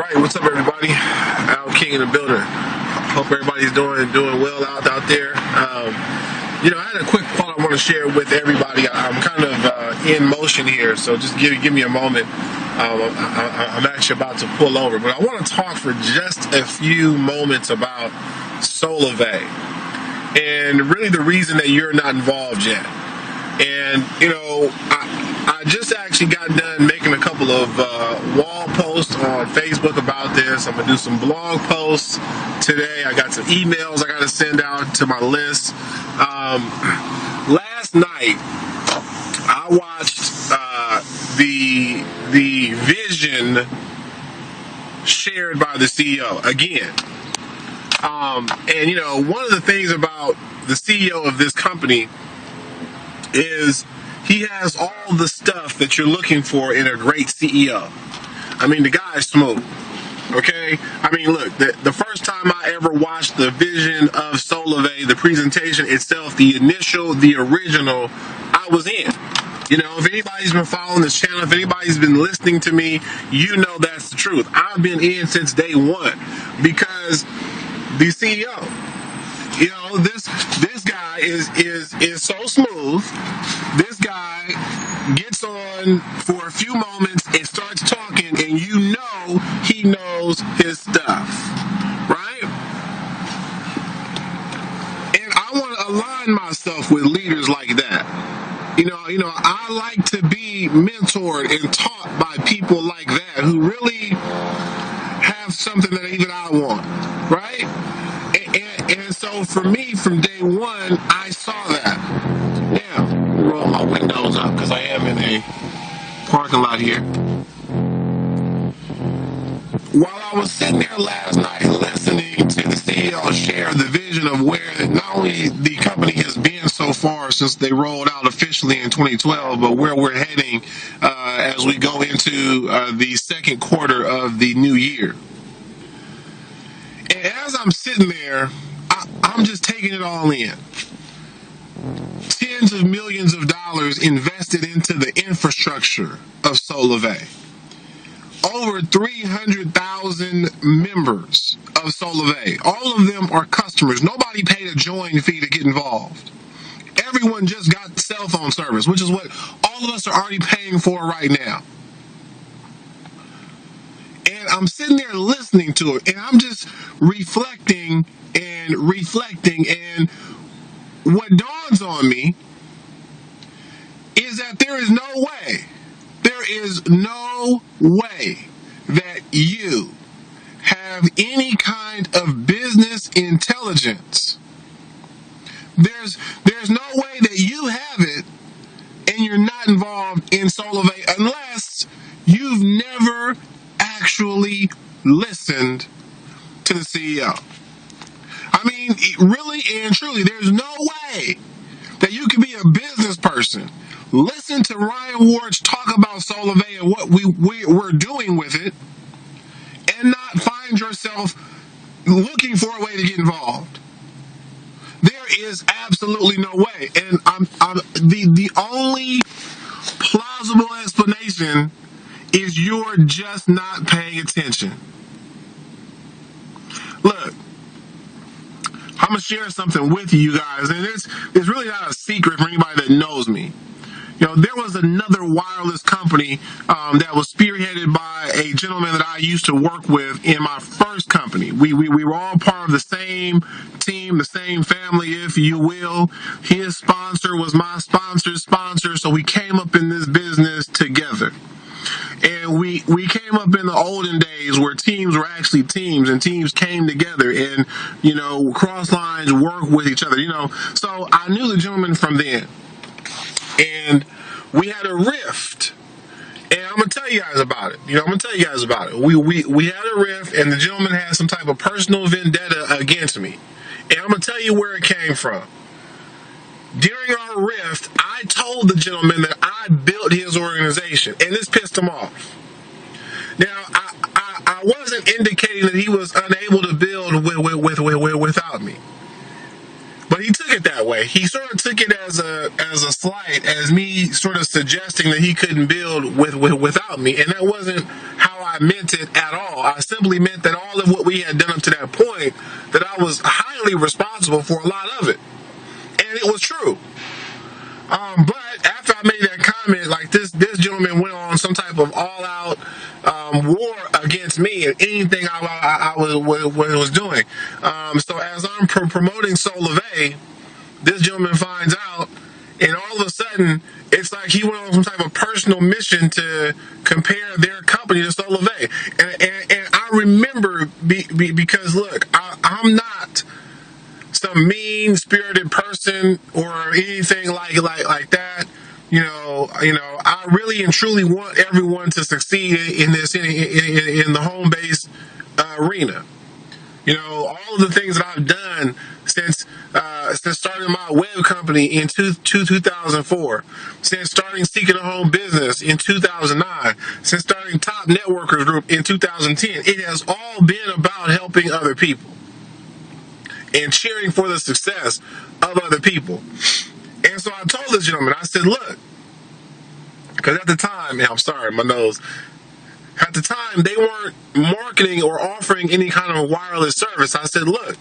right, what's up, everybody? Al King in the building. Hope everybody's doing well out there. I had a quick thought I want to share with everybody. I'm kind of in motion here, so just give me a moment. I'm actually about to pull over, but I want to talk for just a few moments about Solvay, and really the reason that you're not involved yet. And I just actually got done making a couple of wall posts on Facebook about this. I'm gonna do some blog posts today. I got some emails I got to send out to my list. Last night I watched the vision shared by the CEO again. And one of the things about the CEO of this company is he has all the stuff that you're looking for in a great CEO. I mean, the guy's smooth. Okay? I mean, look, the first time I ever watched the vision of Solvay, the presentation itself, the original, I was in. If anybody's been following this channel, if anybody's been listening to me, you know that's the truth. I've been in since day one because the CEO, this guy is so smooth. This guy gets on for a few moments and starts talking, and he knows his stuff, right? And I want to align myself with leaders like that. I like to be mentored and taught by people like that who really have something that even I want, right? And so for me, from day one, I saw that. Now, roll my windows up because I am in a parking lot here. While I was sitting there last night listening to the CEO share the vision of where not only the company has been so far since they rolled out officially in 2012, but where we're heading as we go into the second quarter of the new year. And as I'm sitting there, I'm just taking it all in. Tens of millions of dollars invested into the infrastructure of Solvay. Over 300,000 members of Solvay. All of them are customers. Nobody paid a join fee to get involved. Everyone just got cell phone service, which is what all of us are already paying for right now. And I'm sitting there listening to it, and I'm just reflecting. And what dawns on me is that there is no way that you have any kind of business intelligence. There's no way that you have it and you're not involved in Solvay unless you've never actually listened to the CEO. I mean, really and truly, there's no way that you can be a business person, listen to Ryan Ward's talk about Solvay and what we're doing with it, and not find yourself looking for a way to get involved. There is absolutely no way. And the only plausible explanation is you're just not paying attention. Look, I'm going to share something with you guys, and it's really not a secret for anybody that knows me. There was another wireless company that was spearheaded by a gentleman that I used to work with in my first company. We were all part of the same team, the same family, if you will. His sponsor was my sponsor's sponsor, so we came up in this business together. And we came up in the olden days where teams were actually teams and teams came together and, cross lines, work with each other, So I knew the gentleman from then. And we had a rift. And I'm going to tell you guys about it. We had a rift, and the gentleman had some type of personal vendetta against me. And I'm going to tell you where it came from. During our rift, I told the gentleman that I built his organization, and this pissed him off. Now, I wasn't indicating that he was unable to build without me. But he took it that way. He sort of took it as a slight, as me sort of suggesting that he couldn't build without me, and that wasn't how I meant it at all. I simply meant that all of what we had done up to that point, that I was highly responsible for a lot of it. And it was true. But after I made that comment, like this gentleman went on some type of all-out war against me and anything I was doing. So as I'm promoting Solvay, this gentleman finds out, and all of a sudden, it's like he went on some type of personal mission to compare their company to Solvay. And I remember because look, I'm not some mean-spirited person or anything like that. You know, I really and truly want everyone to succeed in this in the home-based arena. You know, all of the things that I've done since starting my web company in 2004, since starting Seeking a Home Business in 2009, since starting Top Networkers Group in 2010, it has all been about helping other people and cheering for the success of other people. And so I told this gentleman, I said, look, because at the time, I'm sorry, my nose. At the time, they weren't marketing or offering any kind of wireless service. I said, look,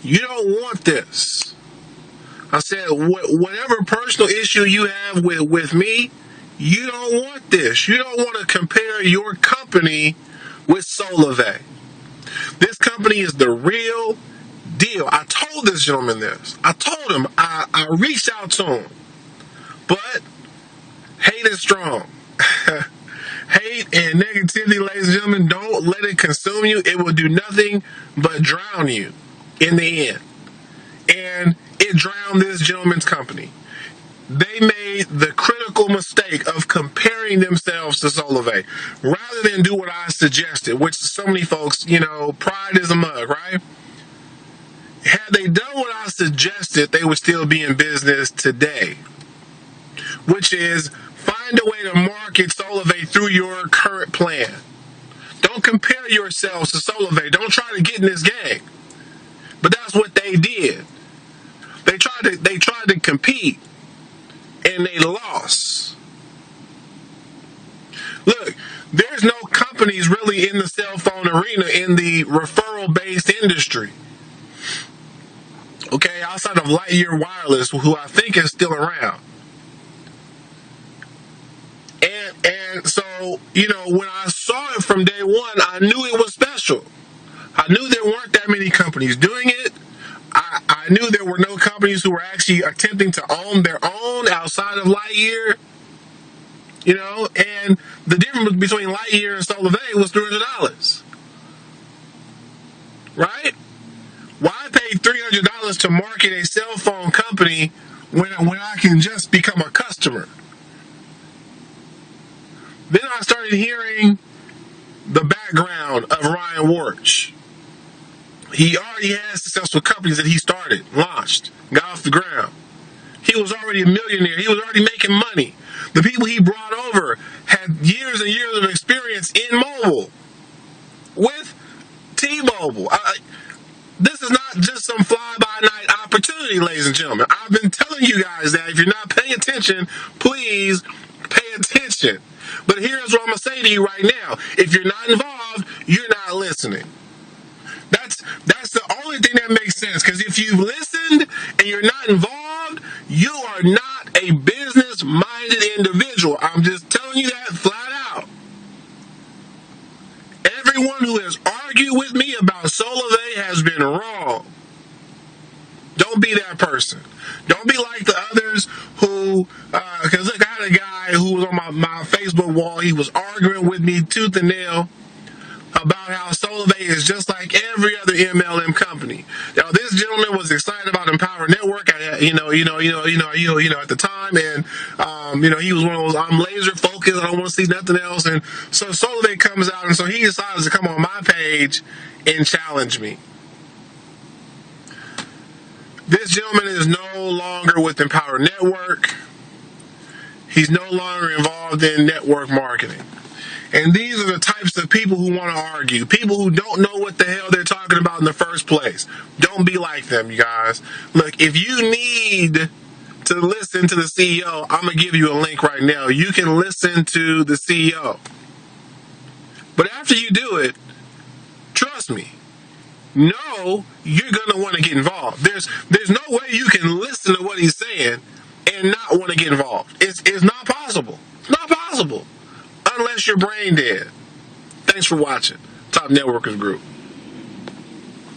you don't want this. I said, whatever personal issue you have with me, you don't want this. You don't want to compare your company with Solvay. This company is the real deal. I told this gentleman this. I told him, I reached out to him. But hate is strong. Hate and negativity, ladies and gentlemen, don't let it consume you. It will do nothing but drown you in the end. And it drowned this gentleman's company. They made the critical mistake of comparing themselves to Solvay rather than do what I suggested, which so many folks, pride is a mug, right? Had they done what I suggested, they would still be in business today, which is find a way to market Solvay through your current plan. Don't compare yourselves to Solvay. Don't try to get in this game. But that's what they did. They tried to compete, and they lost. Look, there's no companies really in the cell phone arena in the referral-based industry. Okay, outside of Lightyear Wireless, who I think is still around. And so, when I saw it from day one, I knew it was special. I knew there weren't that many companies doing it. I knew there were no companies who were actually attempting to own their own outside of Lightyear. And the difference between Lightyear and Solvay was $300. Right? Why pay $300 to market a cell phone company when I can just become a customer? Then I started hearing the background of Ryan Warch. He already has successful companies that he started, launched, got off the ground. He was already a millionaire. He was already making money. The people he brought over had years and years of experience in mobile with T-Mobile. This is not just some fly-by-night opportunity, ladies and gentlemen. I've been telling you guys that if you're not paying attention, please pay attention. But here's what I'm going to say to you right now. If you're not involved, you're not listening. That's the only thing that makes sense. Because if you've listened and you're not involved, you are not a business-minded individual. I'm just telling you that flat out. Everyone who has argued with me about Solvay has been wrong. Don't be that person. Don't be like the others who, because look, I had a guy who was on my Facebook wall. He was arguing with me tooth and nail about how Solvay is just like every other MLM company. Now, this gentleman was excited about Empower Network, at the time, and he was one of those, I'm laser focused, I don't want to see nothing else, and so Solvay comes out, and so he decides to come on my page and challenge me. This gentleman is no longer with Empower Network. He's no longer involved in network marketing. And these are the types of people who want to argue. People who don't know what the hell they're talking about in the first place. Don't be like them, you guys. Look, if you need to listen to the CEO, I'm going to give you a link right now. You can listen to the CEO. it, trust me, no, you're gonna want to get involved. There's no way you can listen to what he's saying and not want to get involved. It's not possible. It's not possible unless you're brain dead. Thanks for watching Top Networkers Group.